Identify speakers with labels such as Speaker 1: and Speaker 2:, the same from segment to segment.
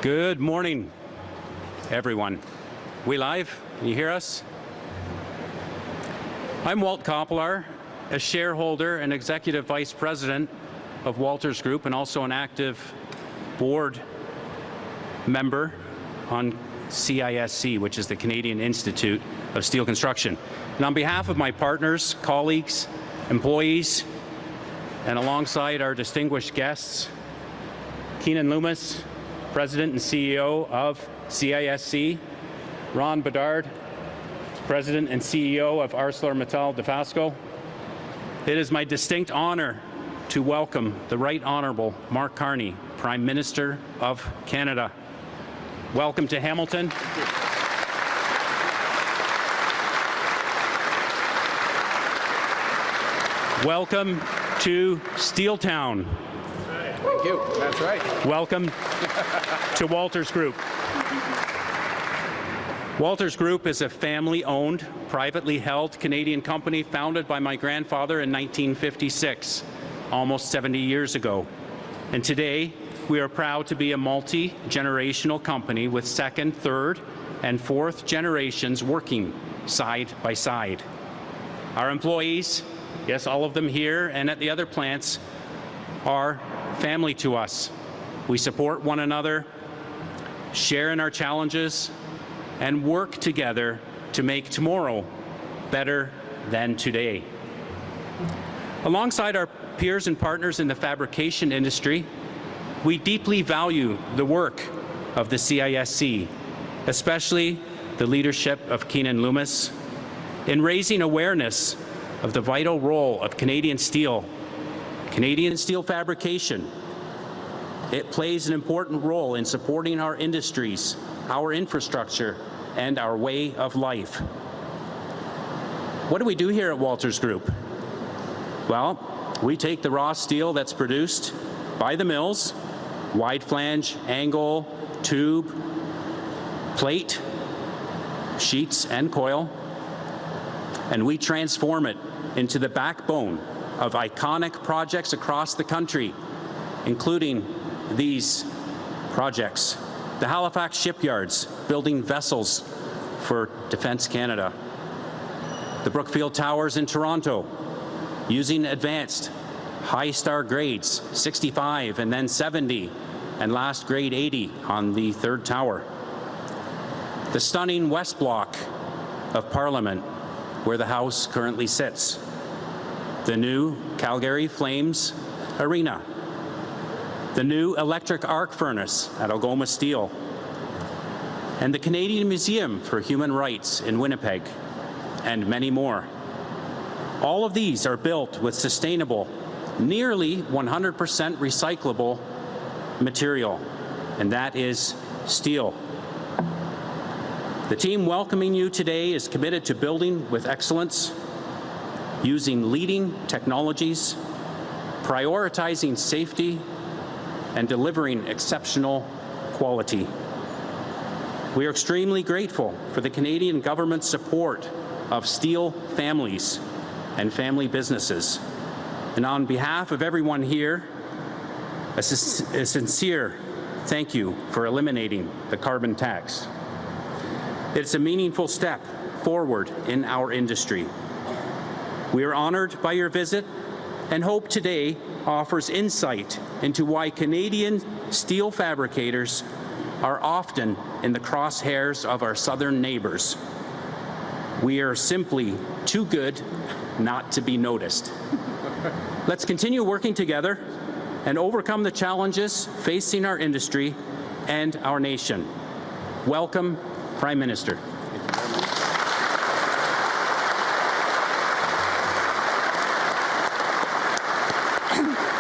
Speaker 1: Good morning, everyone. We live? Can you hear us? I'm Walt Koppelaar, a shareholder and executive vice president of Walters Group and also an active board member on CISC, which is the Canadian Institute of Steel Construction. And on behalf of my partners, colleagues, employees, and alongside our distinguished guests, Keenan Loomis, President and CEO of CISC, Ron Bedard, President and CEO of ArcelorMittal Dofasco. It is my distinct honor to welcome the Right Honourable Mark Carney, Prime Minister of Canada. Welcome to Hamilton. Welcome to Steeltown.
Speaker 2: Thank you. That's right.
Speaker 1: Welcome to Walters Group. Walters Group is a family-owned, privately held Canadian company founded by my grandfather in 1956, almost 70 years ago. And today, we are proud to be a multi-generational company with second, third, and fourth generations working side by side. Our employees, yes, all of them here and at the other plants, are family to us. We support one another, share in our challenges, and work together to make tomorrow better than today. Alongside our peers and partners in the fabrication industry, we deeply value the work of the CISC, especially the leadership of Keenan Loomis, in raising awareness of the vital role of Canadian steel fabrication. It plays an important role in supporting our industries, our infrastructure, and our way of life. What do we do here at Walters Group? Well, we take the raw steel that's produced by the mills, wide flange, angle, tube, plate, sheets, and coil, and we transform it into the backbone of iconic projects across the country, including these projects. The Halifax shipyards building vessels for Defence Canada. The Brookfield Towers in Toronto using advanced high star grades, 65 and then 70, and last grade 80 on the third tower. The stunning West Block of Parliament, where the House currently sits. The new Calgary Flames Arena. The new electric arc furnace at Algoma Steel. And the Canadian Museum for Human Rights in Winnipeg, and many more. All of these are built with sustainable, nearly 100% recyclable material, and that is steel. The team welcoming you today is committed to building with excellence, using leading technologies, prioritizing safety, and delivering exceptional quality. We are extremely grateful for the Canadian government's support of steel families and family businesses. And on behalf of everyone here, a sincere thank you for eliminating the carbon tax. It's a meaningful step forward in our industry. We are honored by your visit and hope today offers insight into why Canadian steel fabricators are often in the crosshairs of our southern neighbours. We are simply too good not to be noticed. Let's continue working together and overcome the challenges facing our industry and our nation. Welcome, Prime Minister.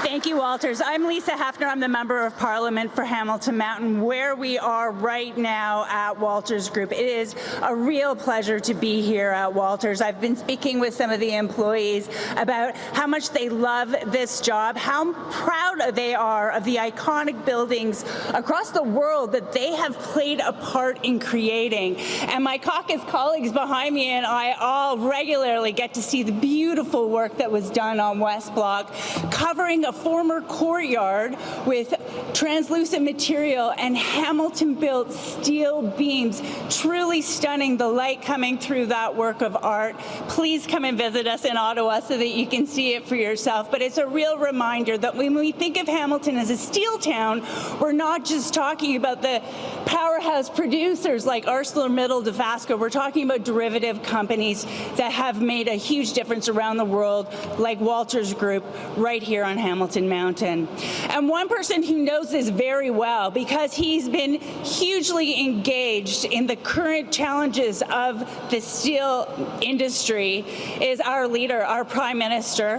Speaker 3: Thank you, Walters. I'm Lisa Hepfner. I'm the Member of Parliament for Hamilton Mountain, where we are right now at Walters Group. It is a real pleasure to be here at Walters. I've been speaking with some of the employees about how much they love this job, how proud they are of the iconic buildings across the world that they have played a part in creating. And my caucus colleagues behind me and I all regularly get to see the beautiful work that was done on West Block, covering a former indoor courtyard with translucent material and Hamilton-built steel beams. Truly stunning, the light coming through that work of art. Please come and visit us in Ottawa so that you can see it for yourself. But it's a real reminder that when we think of Hamilton as a steel town, we're not just talking about the powerhouse producers like ArcelorMittal, Dofasco. We're talking about derivative companies that have made a huge difference around the world, like Walters Group, right here on Hamilton Mountain. And one person who knows this very well, because he's been hugely engaged in the current challenges of the steel industry, is our leader, our Prime Minister,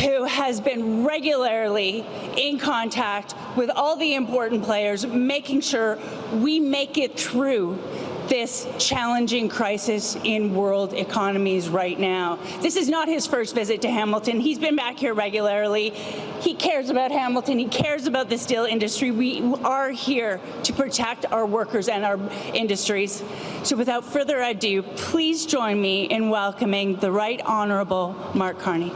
Speaker 3: who has been regularly in contact with all the important players, making sure we make it through this challenging crisis in world economies right now. This is not his first visit to Hamilton. He's been back here regularly. He cares about Hamilton. He cares about the steel industry. We are here to protect our workers and our industries. So without further ado, please join me in welcoming the Right Honourable Mark Carney.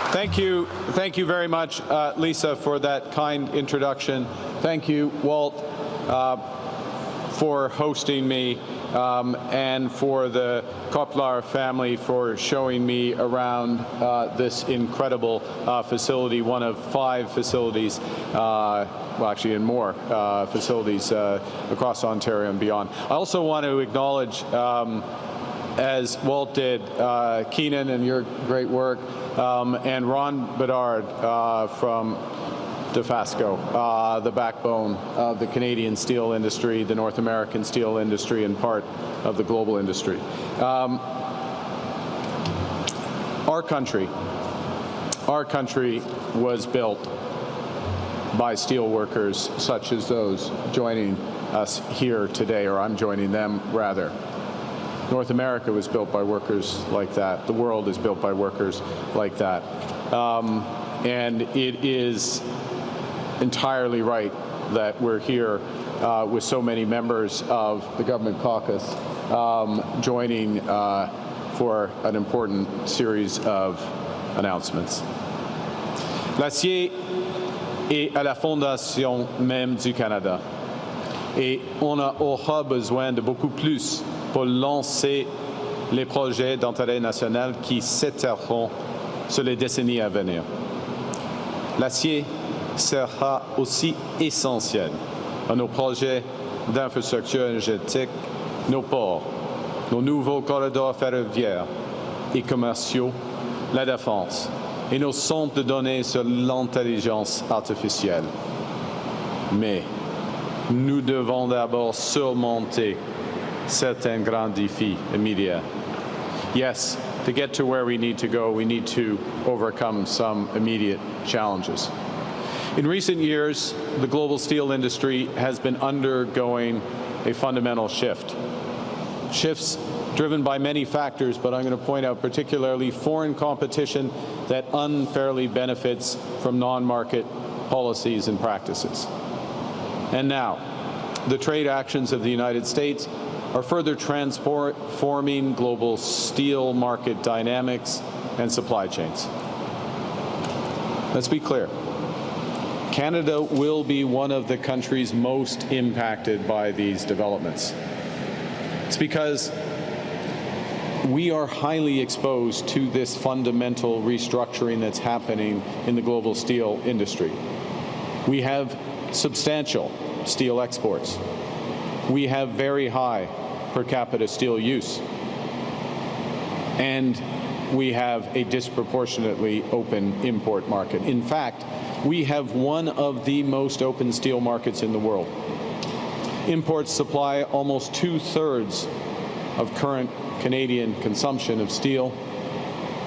Speaker 2: Thank you. Thank you very much, Lisa, for that kind introduction. Thank you, Walt, for hosting me, and for the Koppelaar family for showing me around this incredible facility, one of 5 facilities, well, actually, and more facilities across Ontario and beyond. I also want to acknowledge, as Walt did, Keenan and your great work, and Ron Bedard from Dofasco, the backbone of the Canadian steel industry, the North American steel industry, and part of the global industry. Our country was built by steel workers such as those joining us here today, or I'm joining them rather. North America was built by workers like that. The world is built by workers like that. And it is entirely right that we're here with so many members of the government caucus joining for an important series of announcements. L'acier est à la fondation même du Canada. Et on aura besoin de beaucoup plus pour lancer les projets d'intérêt national qui s'étaleront sur les décennies à venir. L'acier sera aussi essentiel à nos projets d'infrastructure énergétique, nos ports, nos nouveaux corridors ferroviaires et commerciaux, la défense et nos centres de données sur l'intelligence artificielle. Mais nous devons d'abord surmonter certains grands défis immédiats. Yes, to get to where we need to go, we need to overcome some immediate challenges. In recent years, the global steel industry has been undergoing a fundamental shift. Shifts driven by many factors, but I'm going to point out particularly foreign competition that unfairly benefits from non-market policies and practices. And now, the trade actions of the United States are further transforming global steel market dynamics and supply chains. Let's be clear. Canada will be one of the countries most impacted by these developments. It's because we are highly exposed to this fundamental restructuring that's happening in the global steel industry. We have substantial steel exports. We have very high per capita steel use. And we have a disproportionately open import market. In fact, we have one of the most open steel markets in the world. Imports supply almost 2/3 of current Canadian consumption of steel,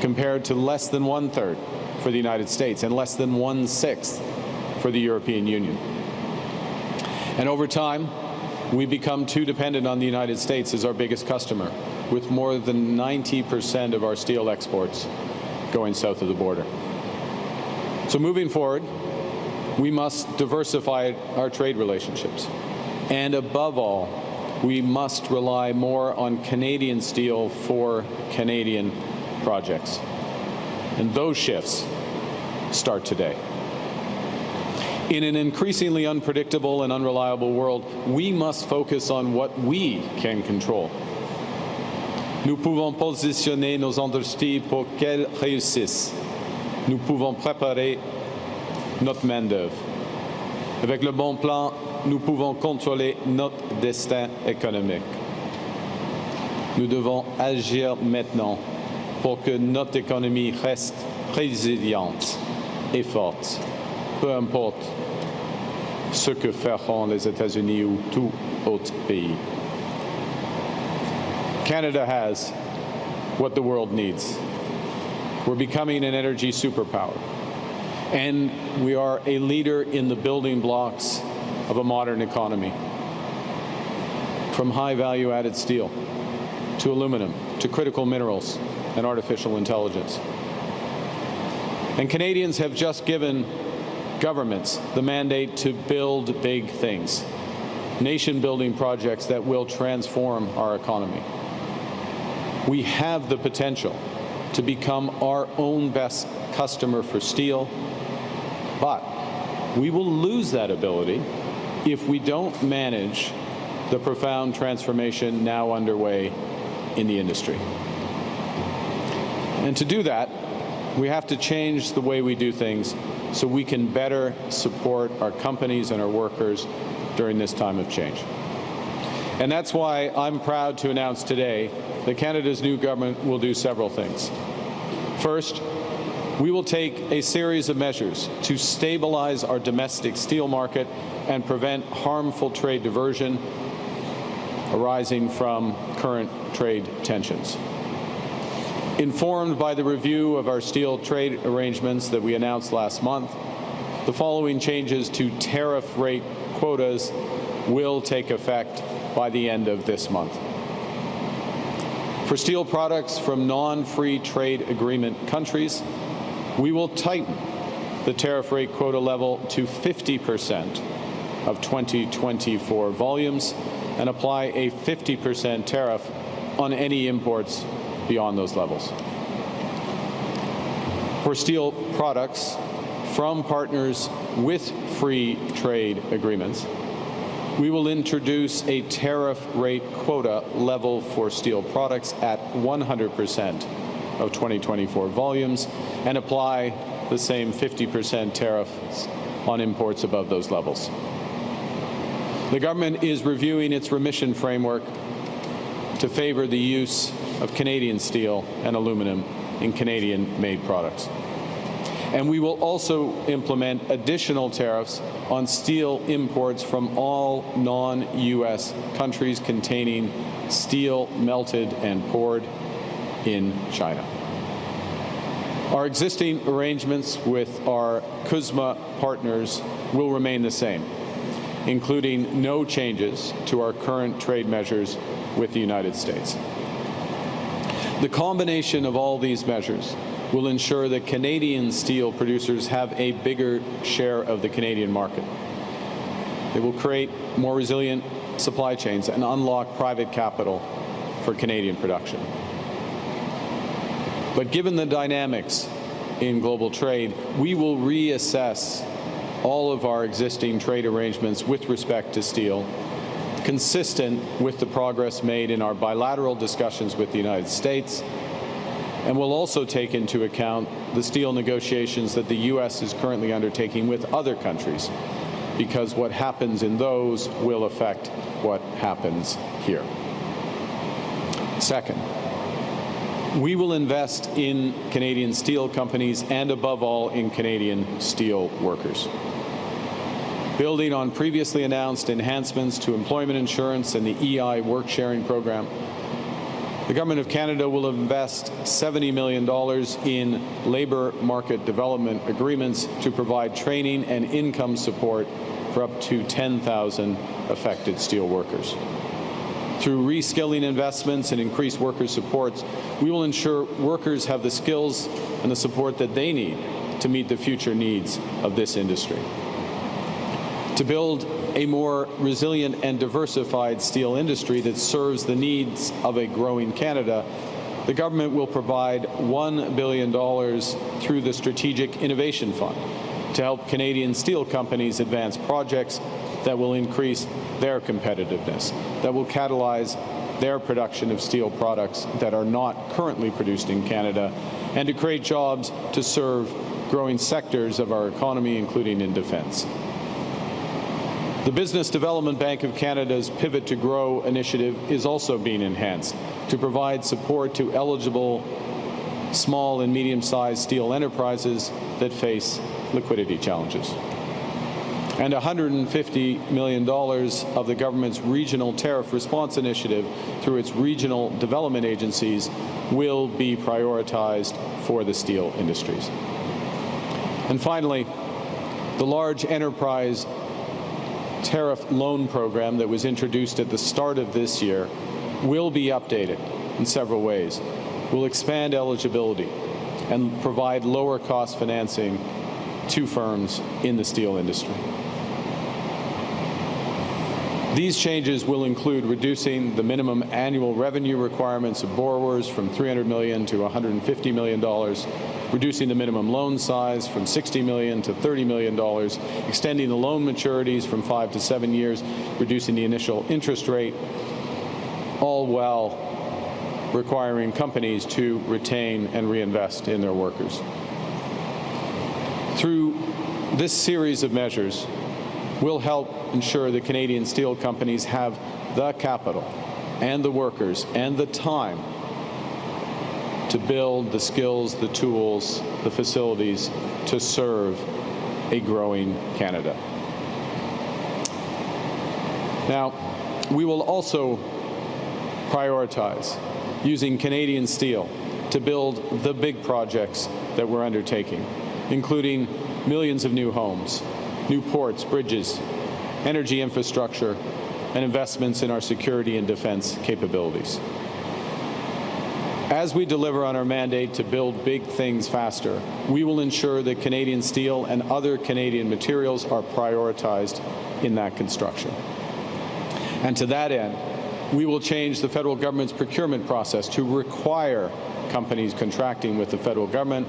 Speaker 2: compared to less than 1/3 for the United States and less than 1/6 for the European Union. And over time, we become too dependent on the United States as our biggest customer, with more than 90% of our steel exports going south of the border. So moving forward, we must diversify our trade relationships and, above all, we must rely more on Canadian steel for Canadian projects. And those shifts start today. In an increasingly unpredictable and unreliable world, we must focus on what we can control. Nous pouvons positionner nos industries pour qu'elles réussissent. Nous pouvons préparer notre main-d'œuvre. Avec le bon plan, nous pouvons contrôler notre destin économique. Nous devons agir maintenant pour que notre économie reste résiliente et forte, peu importe ce que feront les États-Unis ou tout autre pays. Canada has what the world needs. We're becoming an energy superpower, and we are a leader in the building blocks of a modern economy. From high value-added steel to aluminum to critical minerals and artificial intelligence. And Canadians have just given governments the mandate to build big things, nation-building projects that will transform our economy. We have the potential to become our own best customer for steel, but we will lose that ability if we don't manage the profound transformation now underway in the industry. And to do that, we have to change the way we do things so we can better support our companies and our workers during this time of change. And that's why I'm proud to announce today that Canada's new government will do several things. First, we will take a series of measures to stabilize our domestic steel market and prevent harmful trade diversion arising from current trade tensions. Informed by the review of our steel trade arrangements that we announced last month, the following changes to tariff rate quotas will take effect by the end of this month. For steel products from non-free trade agreement countries, we will tighten the tariff rate quota level to 50% of 2024 volumes and apply a 50% tariff on any imports beyond those levels. For steel products from partners with free trade agreements, we will introduce a tariff rate quota level for steel products at 100% of 2024 volumes and apply the same 50% tariffs on imports above those levels. The government is reviewing its remission framework to favor the use of Canadian steel and aluminum in Canadian-made products. And we will also implement additional tariffs on steel imports from all non-U.S. countries containing steel melted and poured in China. Our existing arrangements with our CUSMA partners will remain the same, including no changes to our current trade measures with the United States. The combination of all these measures will ensure that Canadian steel producers have a bigger share of the Canadian market. It will create more resilient supply chains and unlock private capital for Canadian production. But given the dynamics in global trade, we will reassess all of our existing trade arrangements with respect to steel, consistent with the progress made in our bilateral discussions with the United States, and will also take into account the steel negotiations that the U.S. is currently undertaking with other countries, because what happens in those will affect what happens here. Second, we will invest in Canadian steel companies and, above all, in Canadian steel workers. Building on previously announced enhancements to employment insurance and the EI work-sharing program, the Government of Canada will invest $70 million in labour market development agreements to provide training and income support for up to 10,000 affected steel workers. Through reskilling investments and increased worker supports, we will ensure workers have the skills and the support that they need to meet the future needs of this industry. To build a more resilient and diversified steel industry that serves the needs of a growing Canada, the government will provide $1 billion through the Strategic Innovation Fund to help Canadian steel companies advance projects that will increase their competitiveness, that will catalyze their production of steel products that are not currently produced in Canada, and to create jobs to serve growing sectors of our economy, including in defense. The Business Development Bank of Canada's Pivot to Grow initiative is also being enhanced to provide support to eligible small and medium-sized steel enterprises that face liquidity challenges. And $150 million of the government's Regional Tariff Response Initiative through its regional development agencies will be prioritized for the steel industries. And finally, the large enterprise tariff loan program that was introduced at the start of this year will be updated in several ways. We'll expand eligibility and provide lower cost financing to firms in the steel industry. These changes will include reducing the minimum annual revenue requirements of borrowers from $300 million to $150 million, reducing the minimum loan size from $60 million to $30 million, extending the loan maturities from 5 to 7 years, reducing the initial interest rate, all while requiring companies to retain and reinvest in their workers. Through this series of measures, we'll help ensure that Canadian steel companies have the capital and the workers and the time to build the skills, the tools, the facilities to serve a growing Canada. Now, we will also prioritize using Canadian steel to build the big projects that we're undertaking, including millions of new homes, new ports, bridges, energy infrastructure, and investments in our security and defense capabilities. As we deliver on our mandate to build big things faster, we will ensure that Canadian steel and other Canadian materials are prioritized in that construction. And to that end, we will change the federal government's procurement process to require companies contracting with the federal government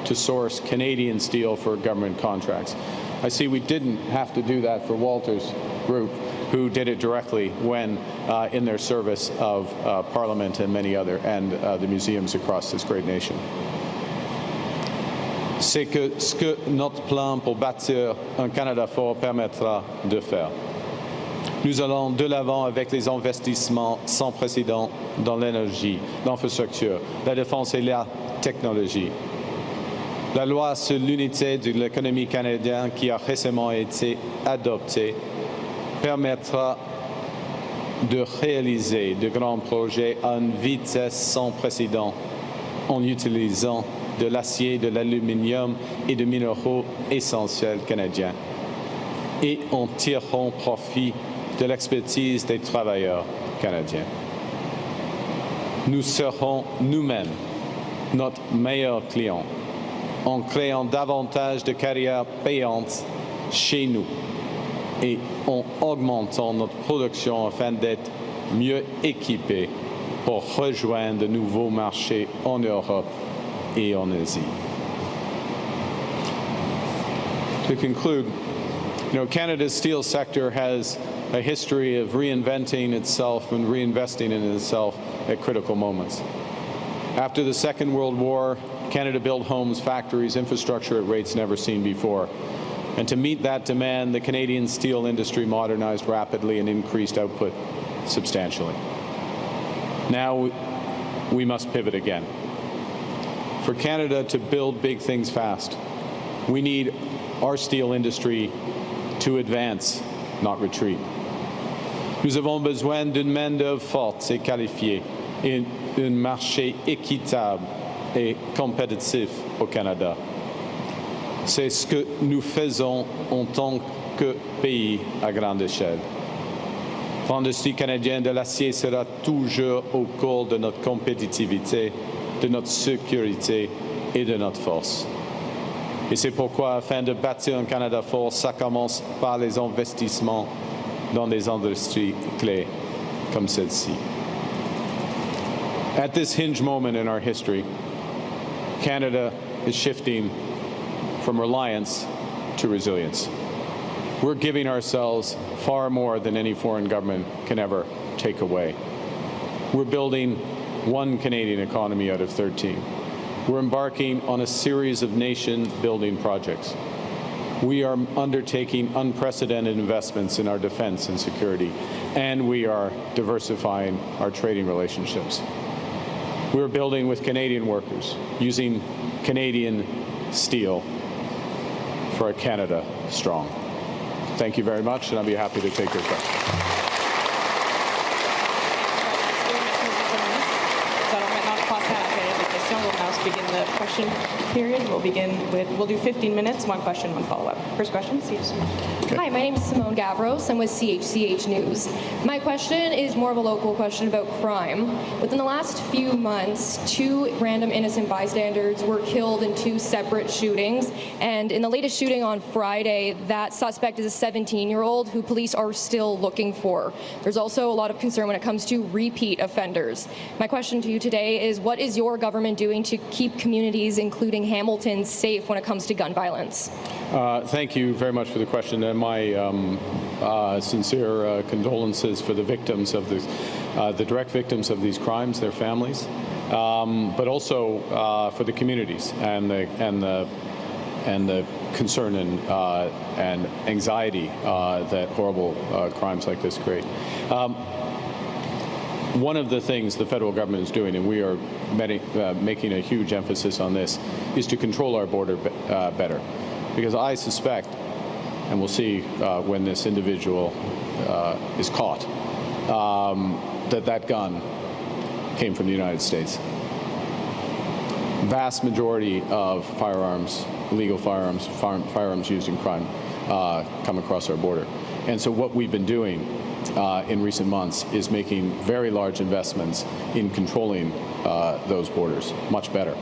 Speaker 2: to source Canadian steel for government contracts. I see we didn't have to do that for Walter's group, who did it directly when in their service of Parliament and many other, and the museums across this great nation. C'est ce que notre plan pour bâtir un Canada fort permettra de faire. Nous allons de l'avant avec les investissements sans précédent dans l'énergie, l'infrastructure, la défense et la technologie. La loi sur l'unité de l'économie canadienne qui a récemment été adoptée permettra de réaliser de grands projets à une vitesse sans précédent en utilisant de l'acier, de l'aluminium et de minéraux essentiels canadiens et en tirant profit de l'expertise des travailleurs canadiens. Nous serons nous-mêmes notre meilleur client en créant davantage de carrières payantes chez nous et en augmentant notre production afin d'être mieux équipés pour rejoindre de nouveaux marchés en Europe et en Asie. To conclude, Canada's steel sector has a history of reinventing itself and reinvesting in itself at critical moments. After the Second World War, Canada built homes, factories, infrastructure at rates never seen before. And to meet that demand, the Canadian steel industry modernized rapidly and increased output substantially. Now we must pivot again. For Canada to build big things fast, we need our steel industry to advance, not retreat. Nous avons besoin d'une main-d'œuvre forte et qualifiée et un marché équitable et compétitif au Canada. C'est ce que nous faisons en tant que pays à grande échelle. L'industrie canadienne de l'acier sera toujours au cœur de notre compétitivité, de notre sécurité et de notre force. Et c'est pourquoi, afin de bâtir un Canada fort, ça commence par les investissements dans des industries clés comme celle-ci. At this hinge moment in our history, Canada is shifting from reliance to resilience. We're giving ourselves far more than any foreign government can ever take away. We're building one Canadian economy out of 13. We're embarking on a series of nation-building projects. We are undertaking unprecedented investments in our defense and security, and we are diversifying our trading relationships. We're building with Canadian workers, using Canadian steel for a Canada strong. Thank you very much, and I'll be happy to take your questions.
Speaker 4: We'll now begin the question period. We'll do 15 minutes, one question, one follow-up. First question, Steve.
Speaker 5: Okay. Hi, my name is Simone Gavros. I'm with CHCH News. My question is more of a local question about crime. Within the last few months, 2 random innocent bystanders were killed in 2 separate shootings. And in the latest shooting on Friday, that suspect is a 17-year-old who police are still looking for. There's also a lot of concern when it comes to repeat offenders. My question to you today is, what is your government doing to keep communities, including Hamilton, safe when it comes to gun violence?
Speaker 2: Thank you very much for the question, and my sincere condolences for the victims of the direct victims of these crimes, their families, but also for the communities and the concern and anxiety that horrible crimes like this create. One of the things the federal government is doing, and we are making a huge emphasis on this, is to control our border better. Because I suspect, and we'll see when this individual is caught, that gun came from the United States. Vast majority of firearms, illegal firearms, firearms used in crime, come across our border. And so what we've been doing in recent months is making very large investments in controlling those borders much better.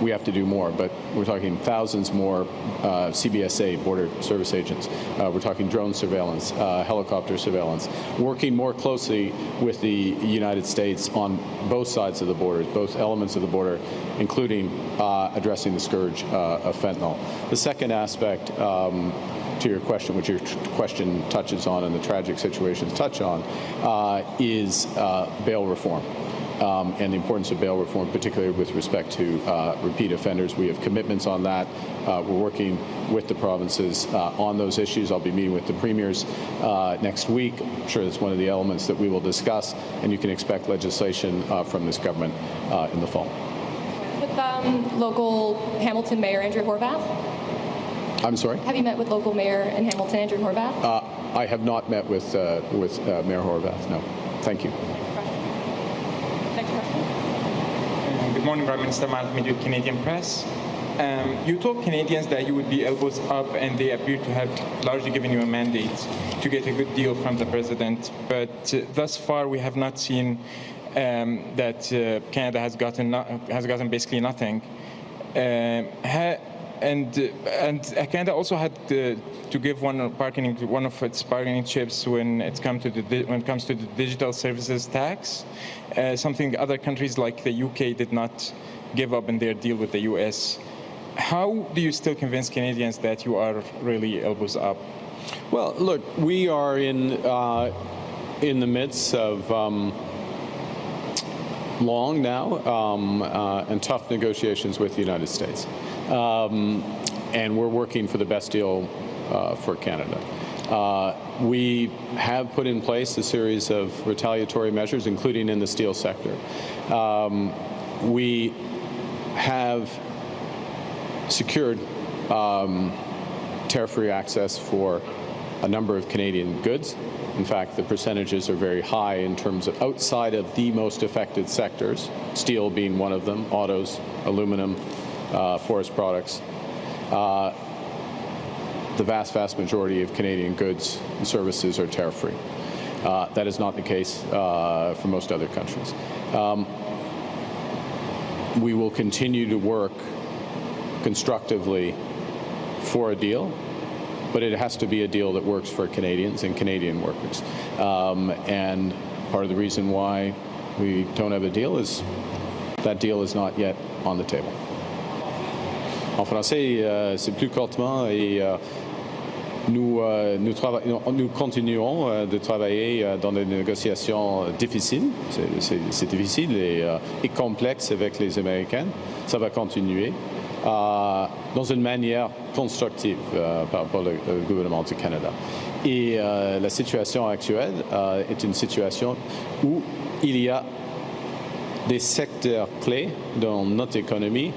Speaker 2: We have to do more, but we're talking thousands more CBSA, border service agents. We're talking drone surveillance, helicopter surveillance, working more closely with the United States on both sides of the border, both elements of the border, including addressing the scourge of fentanyl. The second aspect to your question, which your question touches on and the tragic situations touch on, is bail reform. And the importance of bail reform, particularly with respect to repeat offenders. We have commitments on that. We're working with the provinces on those issues. I'll be meeting with the premiers next week. I'm sure that's one of the elements that we will discuss, and you can expect legislation from this government in the fall.
Speaker 5: With local Hamilton Mayor Andrew Horvath?
Speaker 2: I'm sorry?
Speaker 5: Have you met with local mayor in Hamilton, Andrew Horvath?
Speaker 2: I have not met with Mayor Horvath, no. Thank you.
Speaker 6: Good morning, Prime Minister Mark Carney with Canadian Press. You told Canadians that you would be elbows up, and they appear to have largely given you a mandate to get a good deal from the president. But thus far, we have not seen that Canada has gotten basically nothing. And Canada also had to give one of its bargaining chips when it comes to the digital services tax, something other countries like the UK did not give up in their deal with the US. How do you still convince Canadians that you are really elbows up?
Speaker 2: Well, look, we are in the midst of long now and tough negotiations with the United States. And we're working for the best deal for Canada. We have put in place a series of retaliatory measures, including in the steel sector. We have secured tariff-free access for a number of Canadian goods. In fact, the percentages are very high in terms of outside of the most affected sectors, steel being one of them, autos, aluminum, forest products. The vast majority of Canadian goods and services are tariff-free. That is not the case for most other countries. We will continue to work constructively for a deal, but it has to be a deal that works for Canadians and Canadian workers. And part of the reason why we don't have a deal is that deal is not yet on the table. En français, c'est plus courtement et nous continuons de travailler dans des négociations difficiles. C'est difficile et complexe avec les Américains. Ça va continuer dans une manière constructive par rapport au gouvernement du Canada. Et la situation actuelle est une situation où il y a des secteurs clés dans notre économie,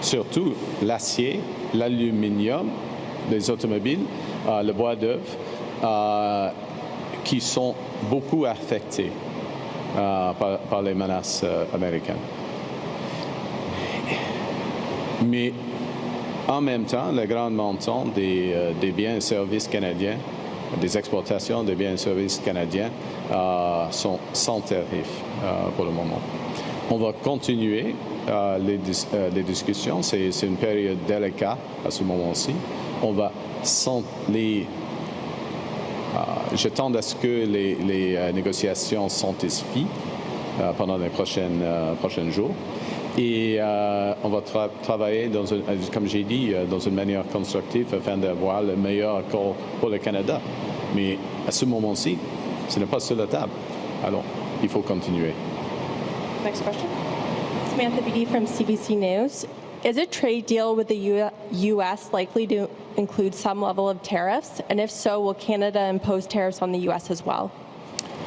Speaker 2: surtout l'acier, l'aluminium, les automobiles, le bois d'œuvre, qui sont beaucoup affectés par les menaces américaines. Mais en même temps, le grand montant des biens et services canadiens, des exportations des biens et services canadiens sont sans tarif pour le moment. On va continuer les discussions. C'est une période délicate à ce moment-ci. On va j'attends à ce que les négociations s'intensifient pendant les prochains jours. Et on va travailler, comme j'ai dit, dans une manière constructive afin d'avoir le meilleur accord pour le Canada. Mais à ce moment-ci, ce n'est pas sur la table. Alors, il faut continuer.
Speaker 4: Next question.
Speaker 7: Samantha Beatty from CBC News. Is a trade deal with the U.S. likely to include some level of tariffs? And if so, will Canada impose tariffs on the U.S. as well?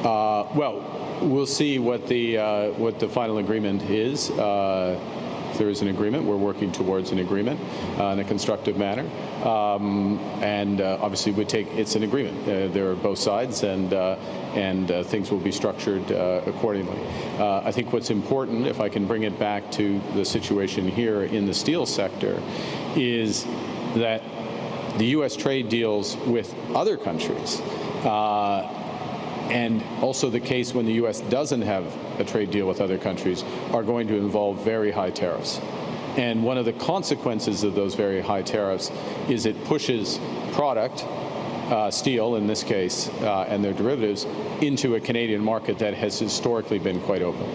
Speaker 2: Well, we'll see what the final agreement is. If there is an agreement, we're working towards an agreement in a constructive manner. And obviously, it's an agreement. There are both sides, and things will be structured accordingly. I think what's important, if I can bring it back to the situation here in the steel sector, is that the U.S. trade deals with other countries, and also the case when the U.S. doesn't have a trade deal with other countries, are going to involve very high tariffs. And one of the consequences of those very high tariffs is it pushes product, steel in this case, and their derivatives, into a Canadian market that has historically been quite open.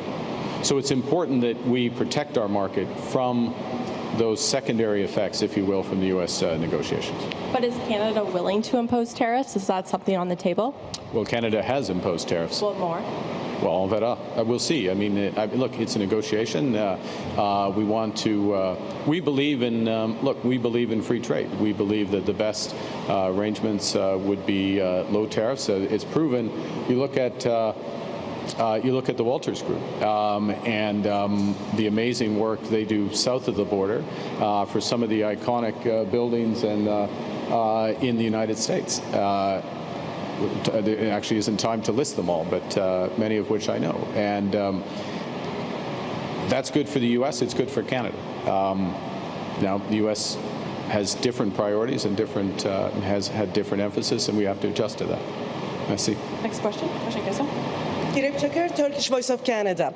Speaker 2: So it's important that we protect our market from those secondary effects, if you will, from the U.S. Negotiations.
Speaker 7: But is Canada willing to impose tariffs? Is that something on the table?
Speaker 2: Well, Canada has imposed tariffs.
Speaker 7: What more?
Speaker 2: Well, on verra. We'll see. I mean, look, it's a negotiation. We want to. We believe in. We believe in free trade. We believe that the best arrangements would be low tariffs. It's proven. You look at the Walters Group and the amazing work they do south of the border for some of the iconic buildings and in the United States. There actually isn't time to list them all, but many of which I know. And that's good for the U.S. It's good for Canada. Now, the U.S. has different priorities and has had different emphasis, and we have to adjust to that. Merci.
Speaker 4: Next question.
Speaker 8: Direk Çakır, Turkish Voice of Canada.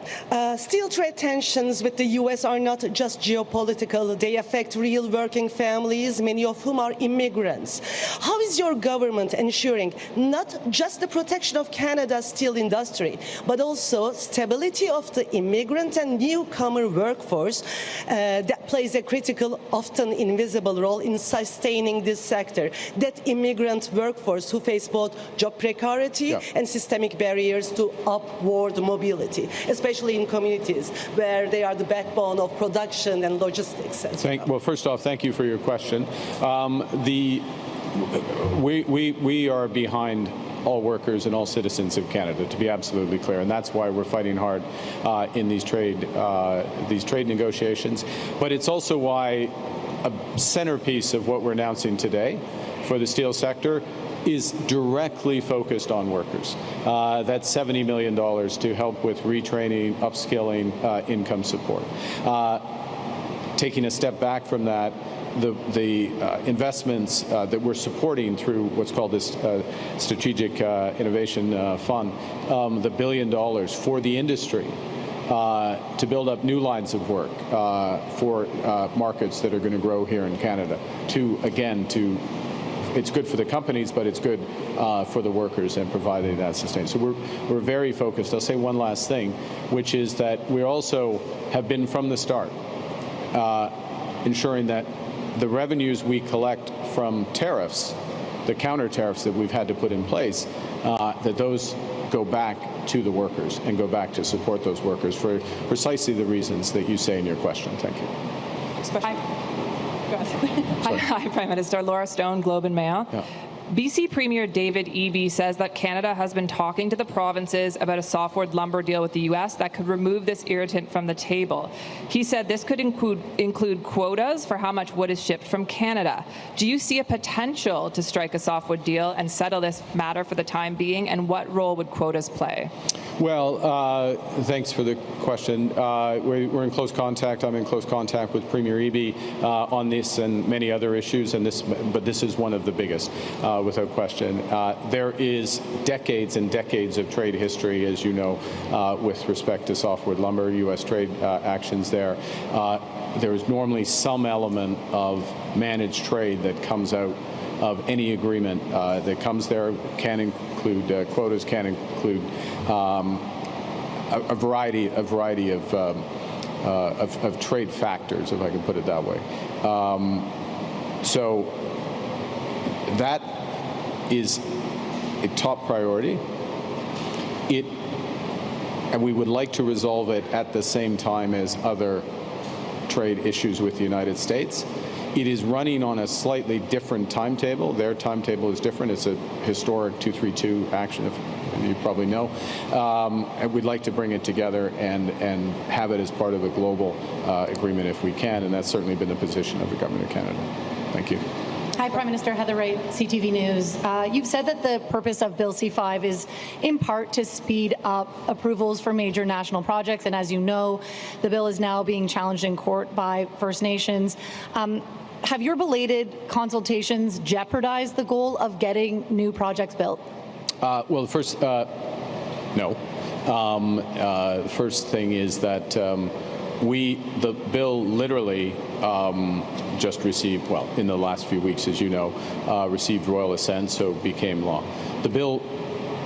Speaker 8: Steel trade tensions with the U.S. are not just geopolitical. They affect real working families, many of whom are immigrants. How is your government ensuring not just the protection of Canada's steel industry, but also stability of the immigrant and newcomer workforce that plays a critical, often invisible role in sustaining this sector? That immigrant workforce who face both job precarity and systemic barriers to upward mobility, especially in communities where they are the backbone of production and logistics.
Speaker 2: Well, first off, thank you for your question. We are behind all workers and all citizens of Canada, to be absolutely clear, and that's why we're fighting hard in these trade negotiations. But it's also why a centerpiece of what we're announcing today for the steel sector is directly focused on workers. That's $70 million to help with retraining, upskilling, income support. Taking a step back from that, the investments that we're supporting through what's called this Strategic Innovation Fund, the $1 billion for the industry, to build up new lines of work for markets that are going to grow here in Canada. It's good for the companies, but it's good for the workers and providing that sustain. So we're very focused. I'll say one last thing, which is that we also have been from the start ensuring that the revenues we collect from tariffs, the counter tariffs that we've had to put in place, that those go back to the workers and go back to support those workers for precisely the reasons that you say in your question. Thank you.
Speaker 9: Hi, Prime Minister. Laura Stone, Globe and Mail.
Speaker 2: Yeah.
Speaker 9: BC Premier David Eby says that Canada has been talking to the provinces about a softwood lumber deal with the U.S. that could remove this irritant from the table. He said this could include quotas for how much wood is shipped from Canada. Do you see a potential to strike a softwood deal and settle this matter for the time being, and what role would quotas play?
Speaker 2: Well, thanks for the question. We're in close contact. I'm in close contact with Premier Eby on this and many other issues, but this is one of the biggest, without question. There is decades and decades of trade history, as you know, with respect to softwood lumber, U.S. trade actions there. There is normally some element of managed trade that comes out of any agreement that comes there. Can include quotas, can include a variety of trade factors, if I can put it that way. So that is a top priority. And we would like to resolve it at the same time as other trade issues with the United States. It is running on a slightly different timetable. Their timetable is different. It's a historic 232 action, if you probably know. And we'd like to bring it together and have it as part of a global agreement if we can, and that's certainly been the position of the Government of Canada. Thank you.
Speaker 10: Hi, Prime Minister. Heather Wright, CTV News. You've said that the purpose of Bill C-5 is in part to speed up approvals for major national projects, and as you know, the bill is now being challenged in court by First Nations. Have your belated consultations jeopardized the goal of getting new projects built?
Speaker 2: Well, first, no. First thing is that the bill literally just received, well, in the last few weeks, as you know, received royal assent, so became law. The bill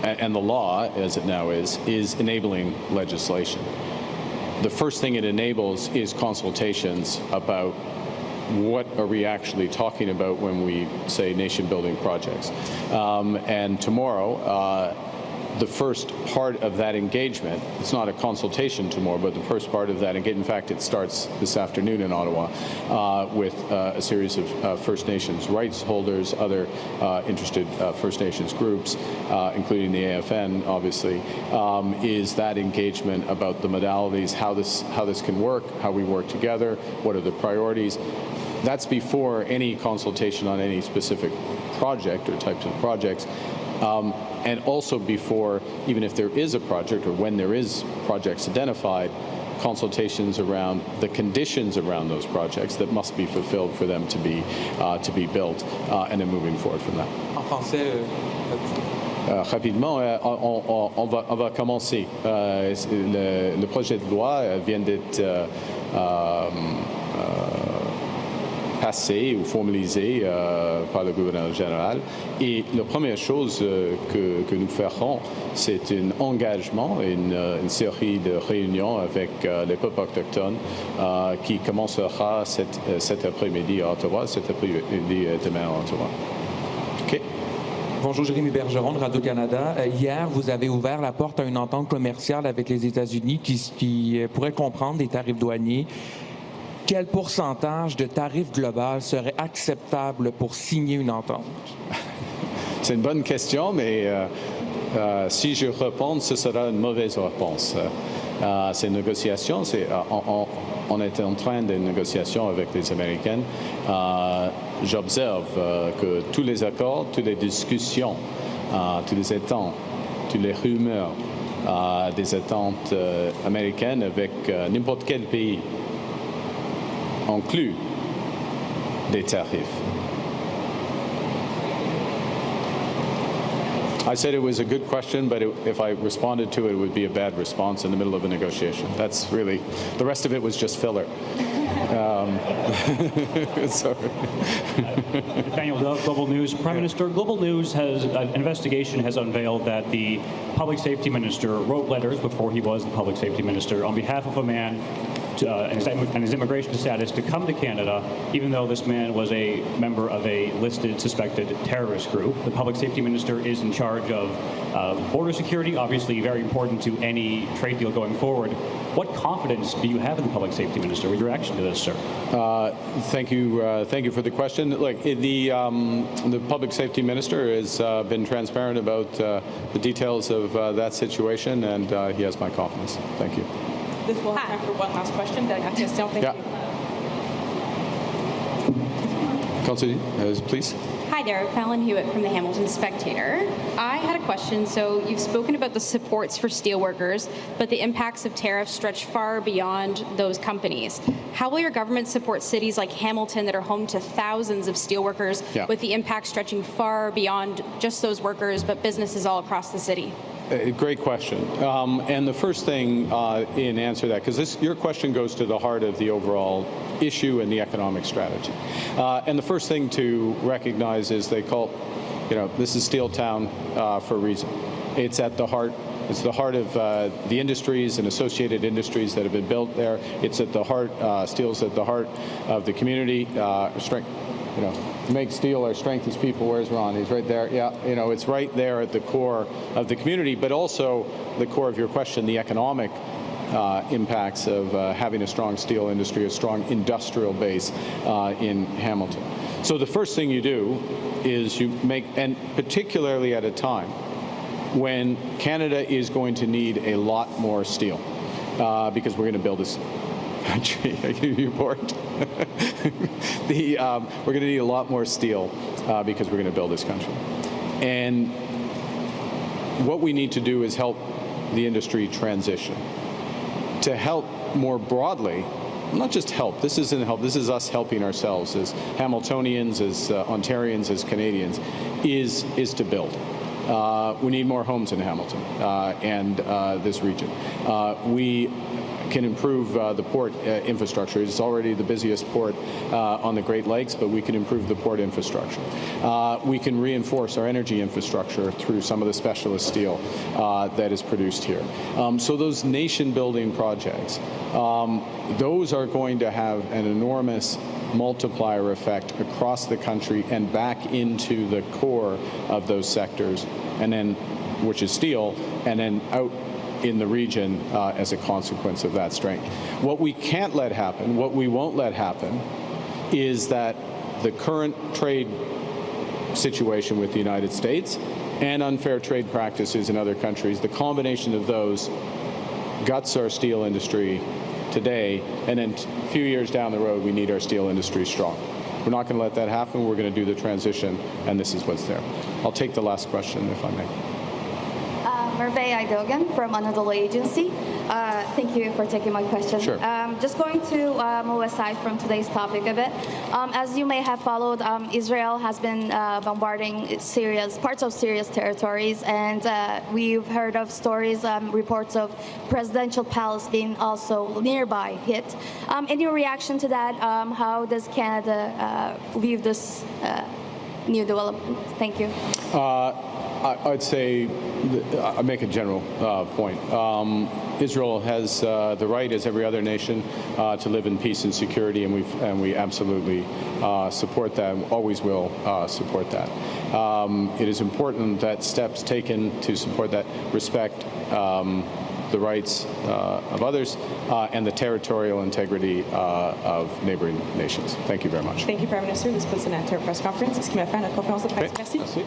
Speaker 2: and the law, as it now is enabling legislation. The first thing it enables is consultations about what are we actually talking about when we say nation-building projects. And tomorrow, the first part of that engagement, it's not a consultation tomorrow, but the first part of that engagement, in fact, it starts this afternoon in Ottawa with a series of First Nations rights holders, other interested First Nations groups, including the AFN, obviously, is that engagement about the modalities, how this can work, how we work together, what are the priorities. That's before any consultation on any specific project or types of projects. And also before, even if there is a project or when there is projects identified, consultations around the conditions around those projects that must be fulfilled for them to be built, and then moving forward from that.
Speaker 11: En français,
Speaker 2: Rapidement, on va commencer. Le projet de loi vient d'être passé ou formalisé par le gouverneur général. Et la première chose que nous ferons, c'est un engagement, une série de réunions avec les peuples autochtones qui commencera cet après-midi à Ottawa, cet après-midi demain à Ottawa. OK.
Speaker 11: Bonjour, Jérémy Bergeron de Radio-Canada. Hier, vous avez ouvert la porte à une entente commerciale avec les États-Unis qui pourrait comprendre des tarifs douaniers. Quel pourcentage de tarif global serait acceptable pour signer une entente?
Speaker 2: C'est une bonne question, mais si je réponds, ce sera une mauvaise réponse. Ces négociations, on est en train de négociations avec les Américains. J'observe que tous les accords, toutes les discussions, tous les étangs, toutes les rumeurs des attentes américaines avec n'importe quel pays inclut des tarifs. I said it was a good question, but if I responded to it, it would be a bad response in the middle of a negotiation. That's really, the rest of it was just filler. Sorry.
Speaker 12: Daniel Dove, Global News. Prime Minister, Global News has, an investigation has unveiled that the Public Safety Minister wrote letters before he was the Public Safety Minister on behalf of a man and his immigration status to come to Canada, even though this man was a member of a listed suspected terrorist group. The Public Safety Minister is in charge of border security, obviously very important to any trade deal going forward. What confidence do you have in the Public Safety Minister with your reaction to this, sir?
Speaker 2: Thank you for the question. Look, the Public Safety Minister has been transparent about the details of that situation, and he has my confidence. Thank you.
Speaker 4: This will have time for one last question. Thank you.
Speaker 2: Councillor, please.
Speaker 13: Hi there, Fallon Hewitt from the Hamilton Spectator. I had a question. So you've spoken about the supports for steelworkers, but the impacts of tariffs stretch far beyond those companies. How will your government support cities like Hamilton that are home to thousands of steelworkers with the impact stretching far beyond just those workers, but businesses all across the city?
Speaker 2: Great question. And the first thing in answer to that, because your question goes to the heart of the overall issue and the economic strategy. And the first thing to recognize is they call, this is Steel Town for a reason. It's at the heart. It's the heart of the industries and associated industries that have been built there. It's at the heart. Steel's at the heart of the community. Strength. Make steel, our strength is people. Where's Ron? He's right there. Yeah, it's right there at the core of the community, but also the core of your question, the economic impacts of having a strong steel industry, a strong industrial base in Hamilton. So the first thing you do is you make, and particularly at a time when Canada is going to need a lot more steel because we're going to build this country. I give you a report. We're going to need a lot more steel because we're going to build this country. And what we need to do is help the industry transition. To help more broadly, not just help, this isn't help, this is us helping ourselves as Hamiltonians, as Ontarians, as Canadians, is to build. We need more homes in Hamilton and this region. We can improve the port infrastructure. It's already the busiest port on the Great Lakes, but we can improve the port infrastructure. We can reinforce our energy infrastructure through some of the specialist steel that is produced here. So those nation-building projects, those are going to have an enormous multiplier effect across the country and back into the core of those sectors, and then, which is steel, and then out in the region as a consequence of that strength. What we can't let happen, what we won't let happen, is that the current trade situation with the United States and unfair trade practices in other countries, the combination of those guts our steel industry today, and then a few years down the road, we need our steel industry strong. We're not going to let that happen. We're going to do the transition, and this is what's there. I'll take the last question, if I may.
Speaker 14: Merve Idogan from Anadolu Agency. Thank you for taking my question.
Speaker 2: Sure.
Speaker 14: Just going to move aside from today's topic a bit. As you may have followed, Israel has been bombarding parts of Syria's territories, and we've heard of stories, reports of presidential palace being also nearby hit. In your reaction to that, how does Canada view this new development? Thank you.
Speaker 2: I'd say, I'll make a general point. Israel has the right, as every other nation, to live in peace and security, and we absolutely support that, and always will support that. It is important that steps taken to support that respect the rights of others and the territorial integrity of neighboring nations. Thank you very much.
Speaker 4: Thank you, Prime Minister. This puts an end to our press conference. Est-ce qu'il m'a fait la conférence de presse? Merci.
Speaker 2: Merci.